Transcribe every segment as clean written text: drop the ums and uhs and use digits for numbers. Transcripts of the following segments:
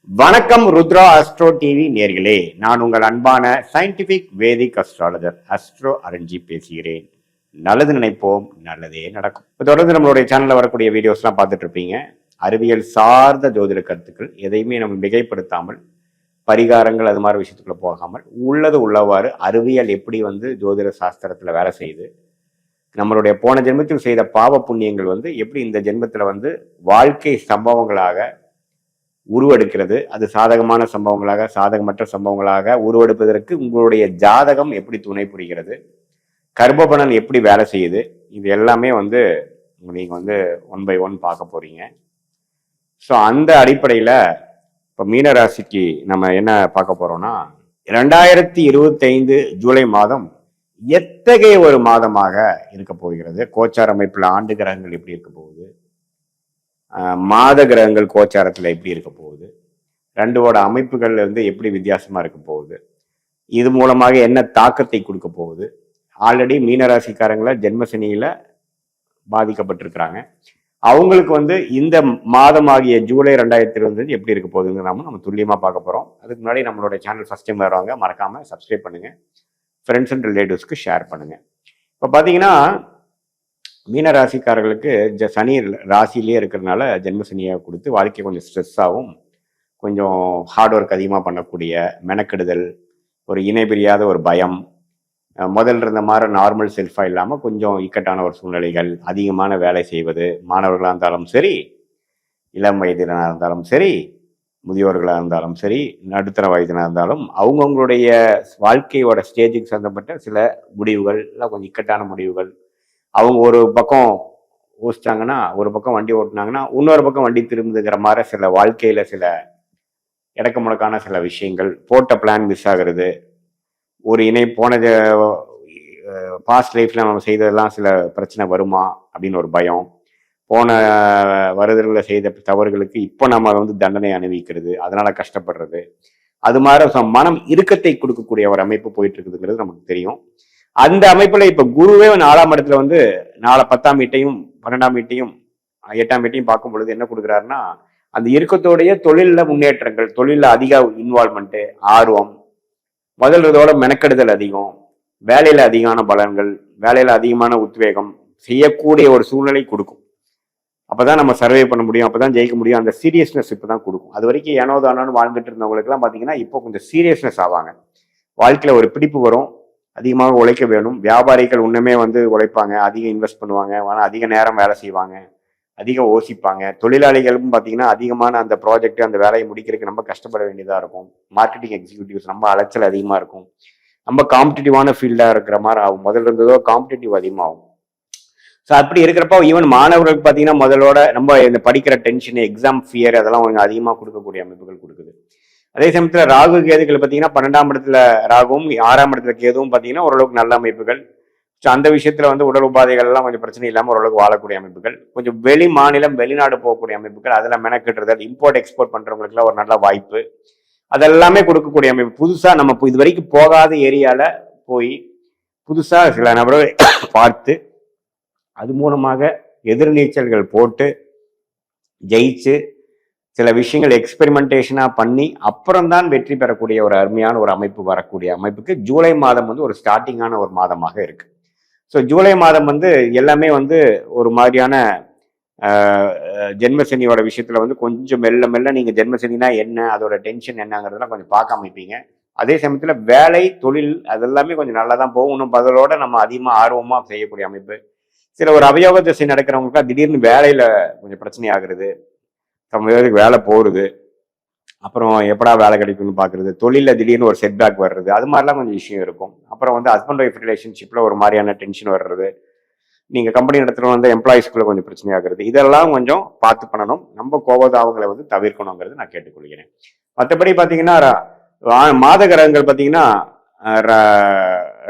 வணக்கம் Rudra astro TV நேர்களே, நான் உங்கள் அன்பான சயின்டிபிக் வேதிக் அஸ்ட்ராலஜர் அஸ்ட்ரோ அரஞ்சி பேசுகிறேன். நல்லது நினைப்போம், நல்லதே நடக்கும். தொடர்ந்து நம்மளுடைய சேனல்ல வரக்கூடிய வீடியோஸ்லாம் பார்த்துட்டு இருப்பீங்க. அறிவியல் சார்ந்த ஜோதிட கருத்துக்கள் எதையுமே நம்ம மிகைப்படுத்தாமல், பரிகாரங்கள் அது மாதிரி விஷயத்துக்குள்ள போகாமல் உள்ளது உள்ளவாறு அறிவியல் எப்படி ஜோதிட சாஸ்திரத்துல வேலை செய்யுது, நம்மளுடைய போன ஜென்மத்தில் செய்த பாவ புண்ணியங்கள் எப்படி இந்த ஜென்மத்துல வாழ்க்கை சம்பவங்களாக உருவெடுக்கிறது, அது சாதகமான சம்பவங்களாக சாதகமற்ற சம்பவங்களாக உருவெடுப்பதற்கு உங்களுடைய ஜாதகம் எப்படி துணை புரிகிறது, கர்ப்பபலன் எப்படி வேலை செய்யுது, இது எல்லாமே நீங்க ஒன் பை ஒன் பார்க்க போறீங்க. ஸோ அந்த அடிப்படையில் இப்போ மீனராசிக்கு நம்ம என்ன பார்க்க போறோம்னா, 2025 ஜூலை மாதம் எத்தகைய ஒரு மாதமாக இருக்க போகிறது, கோச்சார அமைப்பில் ஆண்டு கிரகங்கள் எப்படி இருக்க போகுது, மாத கிரகங்கள் கோச்சாரத்தில் எப்படி இருக்க போகுது, ரெண்டோட அமைப்புகள் எப்படி வித்தியாசமா இருக்க போகுது, இது மூலமாக என்ன தாக்கத்தை கொடுக்க போகுது. ஆல்ரெடி மீனராசிக்காரங்கள ஜென்மசனியில பாதிக்கப்பட்டிருக்கிறாங்க. அவங்களுக்கு இந்த மாதமாகிய ஜூலை 2025 எப்படி இருக்க போகுதுன்னு நம்ம துல்லியமா பார்க்க போறோம். அதுக்கு முன்னாடி நம்மளோட சேனல் ஃபர்ஸ்ட் டைம் வரவங்க மறக்காம சப்ஸ்கிரைப் பண்ணுங்க, ஃப்ரெண்ட்ஸ் அண்ட் ரிலேட்டிவ்ஸ்க்கு ஷேர் பண்ணுங்க. இப்போ பார்த்தீங்கன்னா மீன ராசிக்காரர்களுக்கு சனி ராசிலேயே இருக்கிறதுனால ஜென்மசனியை கொடுத்து வாழ்க்கை கொஞ்சம் ஸ்ட்ரெஸ்ஸாகவும், கொஞ்சம் ஹார்ட் ஒர்க் அதிகமாக பண்ணக்கூடிய, மெனக்கெடுதல், ஒரு இணை பிரியாத ஒரு பயம், முதல்ல இருந்த மாதிரி நார்மல் செல்ஃபாக இல்லாமல் கொஞ்சம் இக்கட்டான ஒரு சூழ்நிலைகள், அதிகமான வேலை செய்வது, மாணவர்களாக இருந்தாலும் சரி, இளம் வயதினராக இருந்தாலும் சரி, முதியோர்களாக இருந்தாலும் சரி, நடுத்தர வயதினாக இருந்தாலும் அவங்கவுங்களுடைய வாழ்க்கையோட ஸ்டேஜுக்கு சம்மந்தப்பட்ட சில முடிவுகள் இல்லை கொஞ்சம் இக்கட்டான முடிவுகள், அவங்க ஒரு பக்கம் யோசிச்சாங்கன்னா ஒரு பக்கம் வண்டி ஓட்டினாங்கன்னா இன்னொரு பக்கம் வண்டி திரும்புதுங்கிற மாதிரி சில வாழ்க்கையில சில இடக்க முடக்கான சில விஷயங்கள், போட்ட பிளான் மிஸ் ஆகுறது, ஒரு இணை போன பாஸ்ட் லைஃப்ல நம்ம செய்ததெல்லாம் சில பிரச்சனை வருமா அப்படின்னு ஒரு பயம், போன வருடங்களை செய்த தவறுகளுக்கு இப்போ நம்ம தண்டனை அனுபவிக்கிறது, அதனால கஷ்டப்படுறது, அது மாதிரி மனம் இறுக்கத்தை கொடுக்கக்கூடிய ஒரு அமைப்பு போயிட்டு இருக்குதுங்கிறது நமக்கு தெரியும். அந்த அமைப்புல இப்ப குருவே 4ஆம் இடத்துல 10ஆம் வீட்டையும் 12ஆம் வீட்டையும் 8ஆம் வீட்டையும் பார்க்கும் பொழுது என்ன கொடுக்குறாருன்னா, அந்த இறுக்கத்தோடைய தொழில முன்னேற்றங்கள், தொழில அதிக இன்வால்மெண்ட், ஆர்வம், முதல்றதோட மெனக்கெடுதல் அதிகம், வேலையில அதிகமான பலன்கள், வேலையில அதிகமான உத்வேகம் செய்யக்கூடிய ஒரு சூழ்நிலை கொடுக்கும். அப்பதான் நம்ம சர்வே பண்ண முடியும், அப்பதான் ஜெயிக்க முடியும். அந்த சீரியஸ்னஸ் இப்பதான் கொடுக்கும். அது வரைக்கும் ஏனோ தானோன்னு வாழ்ந்துட்டு இருந்தவங்களுக்கு எல்லாம் பாத்தீங்கன்னா இப்போ கொஞ்சம் சீரியஸ்னஸ் ஆவாங்க, வாழ்க்கையில ஒரு பிடிப்பு வரும், அதிகமாக உழைக்க வேணும். வியாபாரிகள் இன்னுமே உழைப்பாங்க, அதிக இன்வெஸ்ட் பண்ணுவாங்க, ஆனால் அதிக நேரம் வேலை செய்வாங்க, அதிகம் யோசிப்பாங்க. தொழிலாளிகளும் பார்த்தீங்கன்னா அதிகமான அந்த ப்ராஜெக்ட் அந்த வேலையை முடிக்கிறதுக்கு ரொம்ப கஷ்டப்பட வேண்டியதாக இருக்கும். மார்க்கெட்டிங் எக்ஸிக்யூட்டிவ்ஸ் ரொம்ப அலைச்சல் அதிகமாக இருக்கும், ரொம்ப காம்படிட்டிவான ஃபீல்டாக இருக்கிற மாதிரி ஆகும். முதல்ல இருந்ததோ காம்படிட்டிவ் அதிகமாகும். ஸோ அப்படி இருக்கிறப்ப ஈவன் மாணவர்களுக்கு பார்த்தீங்கன்னா முதலோட ரொம்ப இந்த படிக்கிற டென்ஷன், எக்ஸாம் ஃபியர் அதெல்லாம் கொஞ்சம் அதிகமாக கொடுக்கக்கூடிய அமைப்புகள் கொடுக்குது. அதே சமயத்துல ராகு கேதுகள் பார்த்தீங்கன்னா 12ஆம் இடத்துல ராகுவும் 6ஆம் இடத்துல கேதுவும் பார்த்தீங்கன்னா ஓரளவுக்கு நல்ல அமைப்புகள். ஸோ அந்த விஷயத்துல உடல் உபாதைகள் எல்லாம் கொஞ்சம் பிரச்சனை இல்லாமல் ஓரளவுக்கு வாழக்கூடிய அமைப்புகள், கொஞ்சம் வெளி மாநிலம் வெளிநாடு போகக்கூடிய அமைப்புகள், அதெல்லாம் மெனக்கெட்டுறது, இம்போர்ட் எக்ஸ்போர்ட் பண்றவங்களுக்குலாம் ஒரு நல்ல வாய்ப்பு, அதெல்லாமே கொடுக்கக்கூடிய அமைப்பு. புதுசா நம்ம இது வரைக்கும் போகாத ஏரியால போய் புதுசா சில நபர்களை பார்த்து அது மூலமாக எதிர்நீச்சல்கள் போட்டு ஜெயிச்சு சில விஷயங்கள் எக்ஸ்பெரிமெண்டேஷனாக பண்ணி அப்புறம்தான் வெற்றி பெறக்கூடிய ஒரு அருமையான ஒரு அமைப்பு வரக்கூடிய அமைப்புக்கு ஜூலை மாதம் ஒரு ஸ்டார்டிங்கான ஒரு மாதமாக இருக்கு. ஸோ ஜூலை மாதம் எல்லாமே ஒரு மாதிரியான ஜென்மசனியோட விஷயத்துல கொஞ்சம் மெல்ல மெல்ல நீங்க ஜென்மசனினா என்ன, அதோட டென்ஷன் என்னங்கிறதெல்லாம் கொஞ்சம் பார்க்க அமைப்பீங்க. அதே சமயத்துல வேலை தொழில் அதெல்லாமே கொஞ்சம் நல்லா தான் போகும். இன்னும் பதிலோட நம்ம அதிகமாக ஆர்வமாக செய்யக்கூடிய அமைப்பு. சில ஒரு அவயோக திசை நடக்கிறவங்களுக்கு திடீர்னு வேலையில கொஞ்சம் பிரச்சனை ஆகுறது, வேலை போறது, அப்புறம் எப்படா வேலை கிடைக்கும்னு பாக்குறது, தொழில திடீர்னு ஒரு செட்பேக் வர்றது, அது மாதிரிலாம் கொஞ்சம் விஷயம் இருக்கும். அப்புறம் ஹஸ்பண்ட் ஒய்ஃப் ரிலேஷன்ஷிப்ல ஒரு மாதிரியான டென்ஷன் வர்றது, நீங்க கம்பெனி நடத்துறவங்க எம்ப்ளாயிஸ்குள்ள கொஞ்சம் பிரச்சனை ஆகுறது, இதெல்லாம் கொஞ்சம் பார்த்து பண்ணணும். நம்ம கோபதாவங்களை தவிர்க்கணுங்கிறது நான் கேட்டுக்கொள்கிறேன். மற்றபடி பாத்தீங்கன்னா மாத கிரகங்கள் பாத்தீங்கன்னா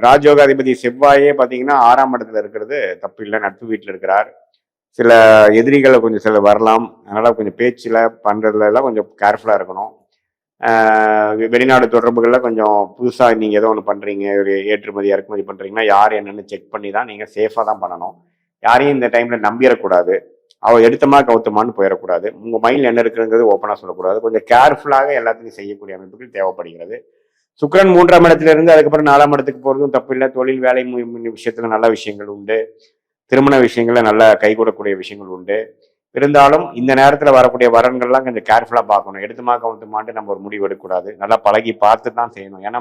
ராஜயோகாதிபதி செவ்வாயே பாத்தீங்கன்னா 6ஆம் இடத்துல இருக்கிறது தப்பு இல்லை, நட்பு வீட்டில் இருக்கிறார். சில எதிரிகளை கொஞ்சம் சில வரலாம், அதனால கொஞ்சம் பேச்சில் பண்றதுல எல்லாம் கொஞ்சம் கேர்ஃபுல்லா இருக்கணும். வெளிநாடு தொடர்புகள்ல கொஞ்சம் புதுசா நீங்க ஏதோ ஒன்று பண்றீங்க, ஒரு ஏற்றுமதி இறக்குமதி பண்றீங்கன்னா யார் என்னன்னு செக் பண்ணி தான் நீங்க சேஃபா தான் பண்ணணும். யாரையும் இந்த டைம்ல நம்பிடக்கூடாது. அவள் எடுத்தமா கவுத்தமான்னு போயிடக்கூடாது. உங்கள் மைண்டில் என்ன இருக்குங்கிறது ஓப்பனாக சொல்லக்கூடாது. கொஞ்சம் கேர்ஃபுல்லாக எல்லாத்தையும் செய்யக்கூடிய அமைப்புகள் தேவைப்படுகிறது. சுக்கிரன் 3ஆம் இடத்துல இருந்து அதுக்கப்புறம் 4ஆம் இடத்துக்கு போகிறதும் தப்பு இல்லை. தொழில் வேலை விஷயத்துல நல்ல விஷயங்கள் உண்டு. திருமண விஷயங்கள்ல நல்லா கைகூடக்கூடிய விஷயங்கள் உண்டு. இருந்தாலும் இந்த நேரத்தில் வரக்கூடிய வரன்கள்லாம் கொஞ்சம் கேர்ஃபுல்லாக பார்க்கணும். எடுத்துமா கவுத்துமான்ட்டு நம்ம ஒரு முடிவு எடுக்கக்கூடாது. நல்லா பழகி பார்த்து தான் செய்யணும். ஏன்னா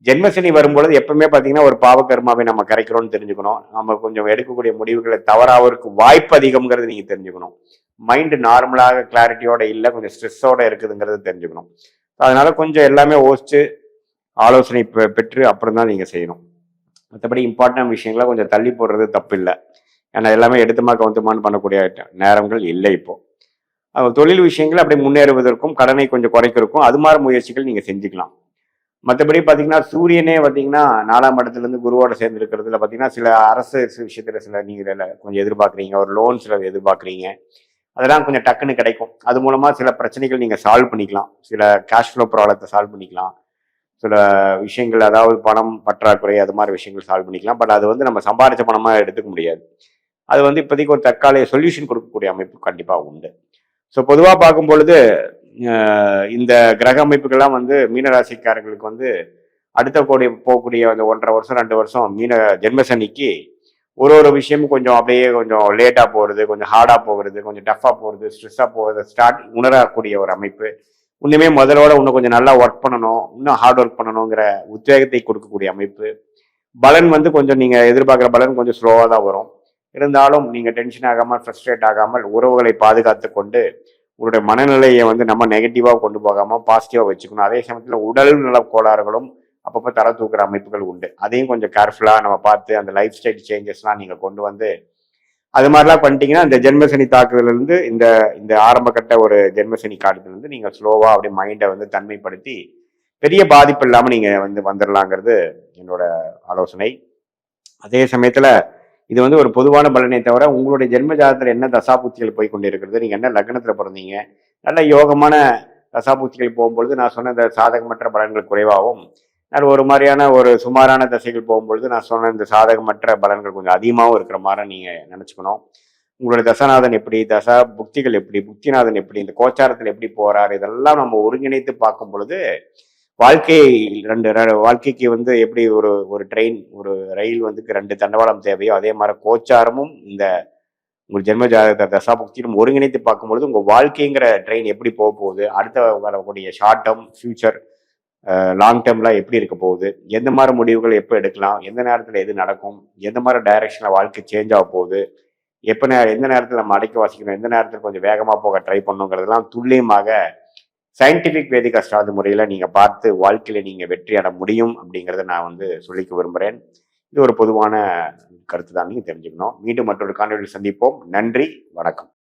ஜென்மசனி வரும்பொழுது எப்பவுமே பார்த்தீங்கன்னா ஒரு பாவகர்மாவை நம்ம கரைக்கிறோம்னு தெரிஞ்சுக்கணும். நம்ம கொஞ்சம் எடுக்கக்கூடிய முடிவுகளை தவறாவதற்கு வாய்ப்பு அதிகம்ங்கிறது நீங்கள் தெரிஞ்சுக்கணும். மைண்டு நார்மலாக கிளாரிட்டியோட இல்லை, கொஞ்சம் ஸ்ட்ரெஸ்ஸோட இருக்குதுங்கிறது தெரிஞ்சுக்கணும். அதனால கொஞ்சம் எல்லாமே யோசிச்சு ஆலோசனை பெற்று அப்புறம் தான் நீங்கள் செய்யணும். மற்றபடி இம்பார்ட்டன்ட் விஷயங்களை கொஞ்சம் தள்ளி போடுறது தப்பு இல்லை. ஏன்னா எல்லாமே எடுத்துமா கவுத்துமான்னு பண்ணக்கூடிய நேரங்கள் இல்லை இப்போ. தொழில் விஷயங்கள் அப்படி முன்னேறுவதற்கும் கடனை கொஞ்சம் குறைக்கிறதுக்கும் அது மாதிரி முயற்சிகள் நீங்கள் செஞ்சுக்கலாம். மற்றபடி பார்த்தீங்கன்னா சூரியனே பார்த்தீங்கன்னா 4ஆம் இடத்துலேருந்து குருவோட சேர்ந்துருக்கிறதுல பார்த்தீங்கன்னா சில அரசு விஷயத்தில் சில நீங்கள் கொஞ்சம் எதிர்பார்க்குறீங்க, ஒரு லோன் சில எதிர்பார்க்குறீங்க, அதெல்லாம் கொஞ்சம் டக்குன்னு கிடைக்கும். அது மூலமாக சில பிரச்சனைகள் நீங்கள் சால்வ் பண்ணிக்கலாம். சில கேஷ் ஃப்ளோ ப்ராப்ளத்தை சால்வ் பண்ணிக்கலாம். சில விஷயங்கள் அதாவது பணம் பற்றாக்குறை அது மாதிரி விஷயங்கள் சால்வ் பண்ணிக்கலாம். பட் அது வந்து நம்ம சம்பாதிச்ச பணமாக எடுத்துக்க முடியாது. அது வந்து இப்போதைக்கு ஒரு தற்காலிக சொல்யூஷன் கொடுக்கக்கூடிய அமைப்பு கண்டிப்பாக உண்டு. ஸோ பொதுவாக பார்க்கும் பொழுது இந்த கிரக அமைப்புகள்லாம் வந்து மீனராசிக்காரர்களுக்கு வந்து அடுத்த போகக்கூடிய அந்த 1.5 வருஷம் 2 வருஷம் ஜென்மசனிக்கு ஒரு விஷயமும் கொஞ்சம் அப்படியே கொஞ்சம் லேட்டாக போகிறது, கொஞ்சம் ஹார்டாக போகிறது, கொஞ்சம் டஃப்பாக போகிறது, ஸ்ட்ரெஸ்ஸாக போகிறது உணரக்கூடிய ஒரு அமைப்பு. இன்னுமே முதலோட இன்னும் கொஞ்சம் நல்லா ஒர்க் பண்ணணும், இன்னும் ஹார்ட் ஒர்க் பண்ணணுங்கிற உத்வேகத்தை கொடுக்கக்கூடிய அமைப்பு. பலன் வந்து கொஞ்சம் நீங்கள் எதிர்பார்க்குற பலன் கொஞ்சம் ஸ்லோவாக தான் வரும். இருந்தாலும் நீங்கள் டென்ஷன் ஆகாமல் ஃப்ரஸ்ட்ரேட் ஆகாமல் உறவுகளை பாதுகாத்து கொண்டு உங்களுடைய மனநிலையை வந்து நம்ம நெகட்டிவாக கொண்டு போகாமல் பாசிட்டிவாக வச்சுக்கணும். அதே சமயத்தில் உடல் நல கோளாறுகளும் அப்பப்போ தர தூக்குற அமைப்புகள் உண்டு. அதையும் கொஞ்சம் கேர்ஃபுல்லாக நம்ம பார்த்து அந்த லைஃப் ஸ்டைல் சேஞ்சஸ்லாம் நீங்கள் கொண்டு வந்து அது மாதிரிலாம் பண்ணிட்டீங்கன்னா இந்த ஜென்மசனி தாக்குதலேருந்து இந்த இந்த ஆரம்ப கட்ட ஒரு ஜென்மசனி காலத்துலேருந்து நீங்கள் ஸ்லோவாக அப்படியே மைண்டை வந்து தன்மைப்படுத்தி பெரிய பாதிப்பு இல்லாமல் நீங்கள் வந்து வந்துடலாங்கிறது என்னோட ஆலோசனை. அதே சமயத்தில் இது வந்து ஒரு பொதுவான பலனை தவிர உங்களுடைய ஜென்ம ஜாதகத்தில் என்ன தசாபுத்திகள் போய் கொண்டு இருக்கிறது, நீங்கள் என்ன லக்னத்தில் பிறந்தீங்க, நல்ல யோகமான தசாபுத்திகள் போகும்பொழுது நான் சொன்ன இந்த சாதகமற்ற பலன்கள் குறைவாகவும், நான் ஒரு மாதிரியான ஒரு சுமாரான தசைகள் போகும்பொழுது நான் சொன்ன இந்த சாதகமற்ற பலன்கள் கொஞ்சம் அதிகமாகவும் இருக்கிற மாதிரி நீங்கள் நினச்சிக்கணும். உங்களுடைய தசநாதன் எப்படி, தசா புக்திகள் எப்படி, புக்திநாதன் எப்படி, இந்த கோச்சாரத்தில் எப்படி போகிறார், இதெல்லாம் நம்ம ஒருங்கிணைத்து பார்க்கும் பொழுது வாழ்க்கைக்கு வந்து எப்படி ஒரு ட்ரெயின் ஒரு ரயில் வந்து 2 தண்டவாளம் தேவையோ அதே மாதிரி கோச்சாரமும் இந்த உங்கள் ஜென்ம ஜாதக தசாபுக்தியும் ஒருங்கிணைத்து பார்க்கும்பொழுது உங்கள் வாழ்க்கைங்கிற ட்ரெயின் எப்படி போக போகுது, அடுத்த வரக்கூடிய ஷார்ட் டேர்ம் ஃபியூச்சர் லாங் டேர்ம்லாம் எப்படி இருக்க போகுது, எந்த மாதிரி முடிவுகள் எப்போ எடுக்கலாம், எந்த நேரத்தில் எது நடக்கும், எந்த மாதிரி டைரக்ஷனில் வாழ்க்கை சேஞ்ச் ஆக போகுது, எந்த நேரத்தில் நம்ம அடைக்க வாசிக்கணும், எந்த நேரத்தில் கொஞ்சம் வேகமாக போக ட்ரை பண்ணுங்கிறதெல்லாம் துல்லியமாக சயின்டிஃபிக் வேதிக் அஸ்ட்ராலஜி முறையில் நீங்கள் பார்த்து வாழ்க்கையில் நீங்கள் வெற்றி அடைய முடியும் அப்படிங்கிறத நான் வந்து சொல்லிக்க விரும்புகிறேன். இது ஒரு பொதுவான கருத்து தான், நீங்கள் தெரிஞ்சுக்கணும். மீண்டும் மற்றொரு காணொலியில் சந்திப்போம். நன்றி, வணக்கம்.